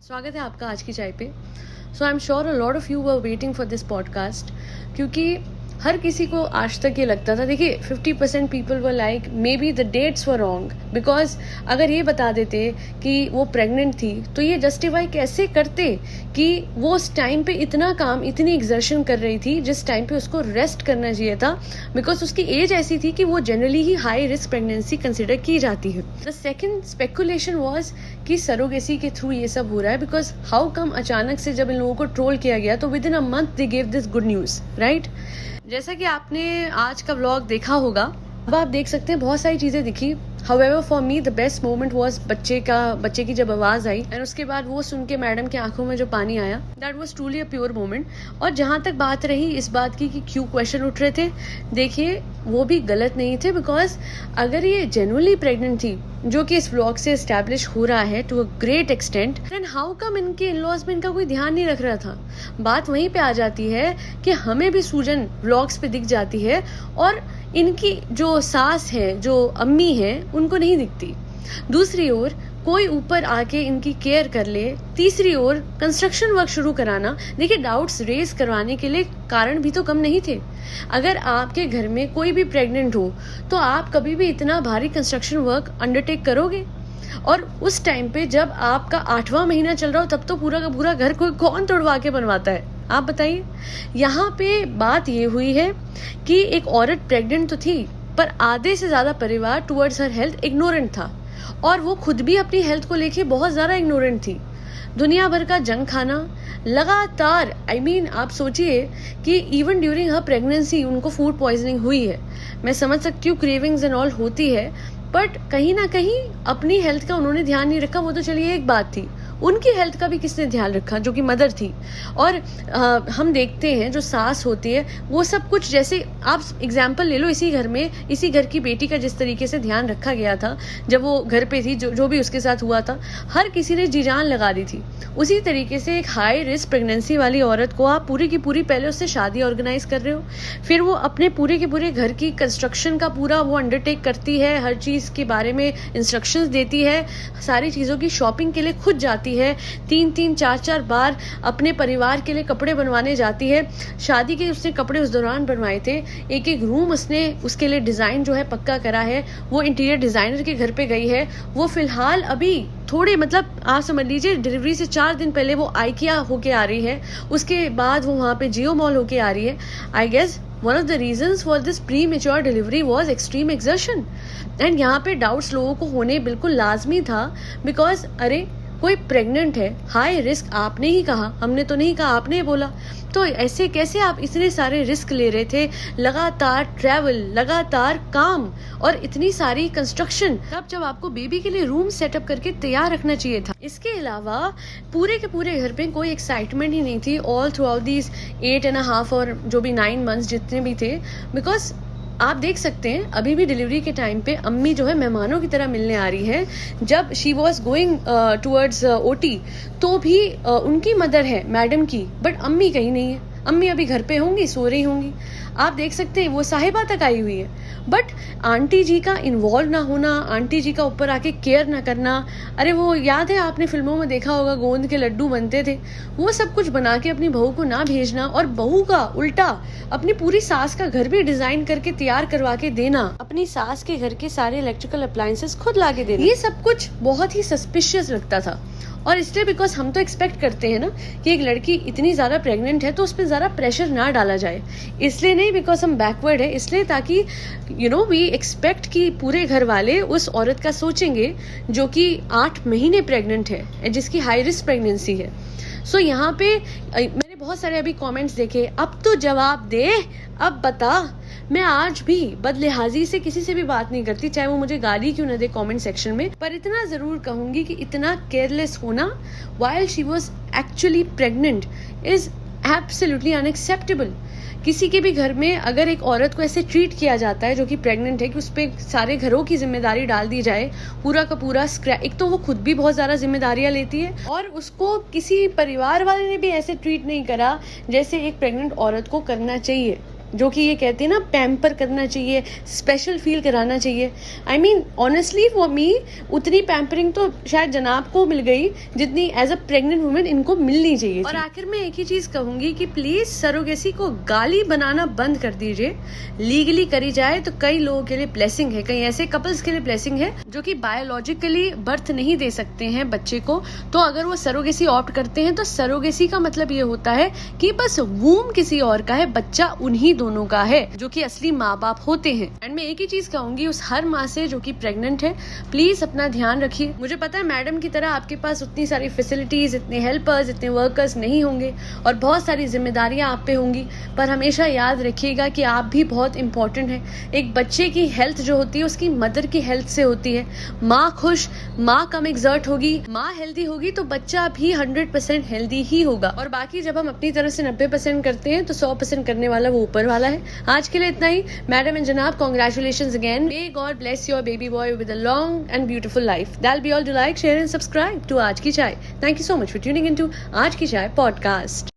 स्वागत है आपका आज की चाय पे। So I am sure a lot of you were waiting for this podcast, क्योंकि हर किसी को आज तक ये लगता था, देखिए 50% people were like maybe the dates were wrong, because अगर ये बता देते कि वो प्रेग्नेंट थी तो ये जस्टिफाई कैसे करते कि वो उस टाइम पे इतना काम, इतनी एक्सर्शन कर रही थी जिस टाइम पे उसको रेस्ट करना चाहिए था, बिकॉज उसकी एज ऐसी थी कि वो जनरली ही हाई रिस्क प्रेगनेंसी कंसिडर की जाती है। द सेकेंड स्पेकुलेशन वॉज कि सरोगेसी के थ्रू ये सब हो रहा है, बिकॉज हाउ कम अचानक से जब इन लोगों को ट्रोल किया गया तो with in a month they gave this good news, right. जैसा कि आपने आज का व्लॉग देखा होगा, अब आप देख सकते हैं बहुत सारी चीजें दिखी। However, for me the best moment was बच्चे की जब आवाज आई एंड उसके बाद वो सुन के मैडम की आंखों में जो पानी आया, that was truly a pure moment. और जहां तक बात रही इस बात की कि क्यों क्वेश्चन उठ रहे थे, देखिए वो भी गलत नहीं थे, बिकॉज अगर ये जेन्युइनली प्रेग्नेंट थी, जो कि इस व्लॉग से एस्टेब्लिश हो रहा है to a great extent, then how come इनके इन-लॉज में इनका कोई ध्यान नहीं रख रहा था। बात वहीं पे आ जाती है कि हमें भी सूजन व्लॉग्स पे दिख जाती है और इनकी जो सास है, जो अम्मी है, उनको नहीं दिखती। दूसरी ओर कोई ऊपर आके इनकी केयर कर ले, तीसरी ओर कंस्ट्रक्शन वर्क शुरू कराना। देखिए डाउट्स रेज करवाने के लिए कारण भी तो कम नहीं थे। अगर आपके घर में कोई भी प्रेग्नेंट हो तो आप कभी भी इतना भारी कंस्ट्रक्शन वर्क अंडरटेक करोगे? और उस टाइम पे जब आपका 8वां महीना चल रहा हो तब तो पूरा का पूरा घर कोई कौन तोड़वा के बनवाता है, आप बताइए। यहाँ पे बात ये हुई है कि एक औरत प्रेग्नेंट तो थी, पर आधे से ज्यादा परिवार टुवर्ड्स हर हेल्थ इग्नोरेंट था और वो खुद भी अपनी हेल्थ को लेके बहुत ज्यादा इग्नोरेंट थी। दुनिया भर का जंक खाना लगातार, आप सोचिए कि इवन ड्यूरिंग हर प्रेगनेंसी उनको फूड पॉइजनिंग हुई है। मैं समझ सकती हूँ क्रेविंग्स एंड ऑल होती है, बट कहीं ना कहीं अपनी हेल्थ का उन्होंने ध्यान नहीं रखा। वो तो चलिए एक बात थी, उनकी हेल्थ का भी किसने ध्यान रखा, जो कि मदर थी। और हम देखते हैं जो सास होती है वो सब कुछ, जैसे आप एग्जाम्पल ले लो, इसी घर में इसी घर की बेटी का जिस तरीके से ध्यान रखा गया था जब वो घर पे थी, जो भी उसके साथ हुआ था, हर किसी ने जी जान लगा दी थी। उसी तरीके से एक हाई रिस्क प्रेगनेंसी वाली औरत को आप पूरी की पूरी पहले उससे शादी ऑर्गेनाइज कर रहे हो, फिर वो अपने पूरे के पूरे घर की कंस्ट्रक्शन का पूरा वो अंडरटेक करती है, हर चीज के बारे में इंस्ट्रक्शंस देती है, सारी चीजों की शॉपिंग के लिए खुद जाती है, 3-3 4-4 बार अपने परिवार के लिए कपड़े बनवाने जाती है। शादी के उसने कपड़े उस दौरान बनवाए थे, एक एक रूम उसने उसके लिए डिजाइन जो है पक्का करा है, वो इंटीरियर डिजाइनर के घर पे गई है। वो फिलहाल अभी थोड़े आप समझ लीजिए डिलीवरी से 4 दिन पहले वो आइकिया होके आ रही है, उसके बाद वो वहां पे जियो मॉल होके आ रही है। I guess one of the reasons for this premature delivery was extreme exertion, and यहाँ पे डाउट्स लोगों को होने बिल्कुल लाजमी था, बिकॉज अरे कोई प्रेग्नेंट है, हाई रिस्क, आपने ही कहा, हमने तो नहीं कहा, आपने बोला, तो ऐसे कैसे आप इतने सारे रिस्क ले रहे थे, लगातार ट्रैवल, लगातार काम और इतनी सारी कंस्ट्रक्शन, तब जब आपको बेबी के लिए रूम सेटअप करके तैयार रखना चाहिए था। इसके अलावा पूरे के पूरे घर पे कोई एक्साइटमेंट ही नहीं थी ऑल थ्रू आउट दीज 8.5 और जो भी 9 मंथ्स जितने भी थे, बिकॉज आप देख सकते हैं अभी भी डिलीवरी के टाइम पे अम्मी जो है मेहमानों की तरह मिलने आ रही है। जब she was going towards OT तो भी उनकी मदर है मैडम की, बट अम्मी कहीं नहीं है। अम्मी अभी घर पे होंगी, सो रही होंगी। आप देख सकते हैं वो साहिबा तक आई हुई है, बट आंटी जी का इन्वॉल्व ना होना, आंटी जी का ऊपर आके केयर ना करना। अरे वो याद है, आपने फिल्मों में देखा होगा गोंद के लड्डू बनते थे, वो सब कुछ बना के अपनी बहू को ना भेजना, और बहू का उल्टा अपनी पूरी सास का घर भी डिजाइन करके तैयार करवा के देना, अपनी सास के घर के सारे इलेक्ट्रिकल अप्लायंसेस खुद ला के देना, ये सब कुछ बहुत ही सस्पिशियस लगता था। और इसलिए बिकॉज हम तो एक्सपेक्ट करते हैं ना कि एक लड़की इतनी ज्यादा प्रेग्नेंट है तो उस पर ज्यादा प्रेशर ना डाला जाए, इसलिए नहीं बिकॉज हम बैकवर्ड है, इसलिए ताकि वी एक्सपेक्ट कि पूरे घर वाले उस औरत का सोचेंगे जो कि 8 महीने प्रेग्नेंट है, जिसकी हाई रिस्क प्रेगनेंसी है। सो यहाँ पे मैंने बहुत सारे अभी कमेंट्स देखे, अब तो जवाब दे, अब बता। मैं आज भी बदलिहाजी से किसी से भी बात नहीं करती, चाहे वो मुझे गाली क्यों न दे कमेंट सेक्शन में, पर इतना जरूर कहूंगी कि इतना केयरलेस होना while she was actually pregnant is absolutely unacceptable। किसी के भी घर में अगर एक औरत को ऐसे ट्रीट किया जाता है जो कि प्रेग्नेंट है, कि उस पर सारे घरों की जिम्मेदारी डाल दी जाए, पूरा का पूरा एक तो वो खुद भी बहुत ज्यादा जिम्मेदारियां लेती है, और उसको किसी परिवार वाले ने भी ऐसे ट्रीट नहीं करा जैसे एक प्रेग्नेंट औरत को करना चाहिए। जो कि ये कहते हैं ना पैम्पर करना चाहिए, स्पेशल फील कराना चाहिए। I mean honestly for me उतनी पैम्परिंग तो शायद जनाब को मिल गई जितनी एज अ प्रेग्नेंट वुमेन इनको मिलनी चाहिए। और आखिर में एक ही चीज कहूंगी कि प्लीज सरोगेसी को गाली बनाना बंद कर दीजिए। लीगली करी जाए तो कई लोगों के लिए ब्लेसिंग है, कई ऐसे कपल्स के लिए ब्लेसिंग है जो कि बायोलॉजिकली बर्थ नहीं दे सकते हैं बच्चे को, तो अगर वो सरोगेसी ऑप्ट करते हैं तो सरोगेसी का मतलब ये होता है कि बस वूम किसी और का है, बच्चा उन्हीं दोनों का है जो कि असली माँ बाप होते हैं। एंड मैं एक ही चीज कहूंगी उस हर माँ से जो कि प्रेग्नेंट है, प्लीज अपना ध्यान रखिए। मुझे पता है मैडम की तरह आपके पास उतनी सारी फैसिलिटीज, इतने हेल्पर्स, इतने वर्कर्स नहीं होंगे और बहुत सारी जिम्मेदारियां आप पे होंगी, पर हमेशा याद रखिएगा कि आप भी बहुत इंपॉर्टेंट है। एक बच्चे की हेल्थ जो होती है उसकी मदर की हेल्थ से होती है। माँ खुश, माँ कम एग्जर्ट होगी, माँ हेल्दी होगी तो बच्चा भी 100% हेल्दी ही होगा। और बाकी जब हम अपनी तरफ से 90% करते हैं तो 100% करने वाला वो ऊपर वाला है। आज के लिए इतना ही। मैडम एंड जनाब, congratulations again. May God bless your baby boy with a long and beautiful life. That'll be all. Do like, share and subscribe to आज की चाय. Thank you so much for tuning into आज की चाय podcast.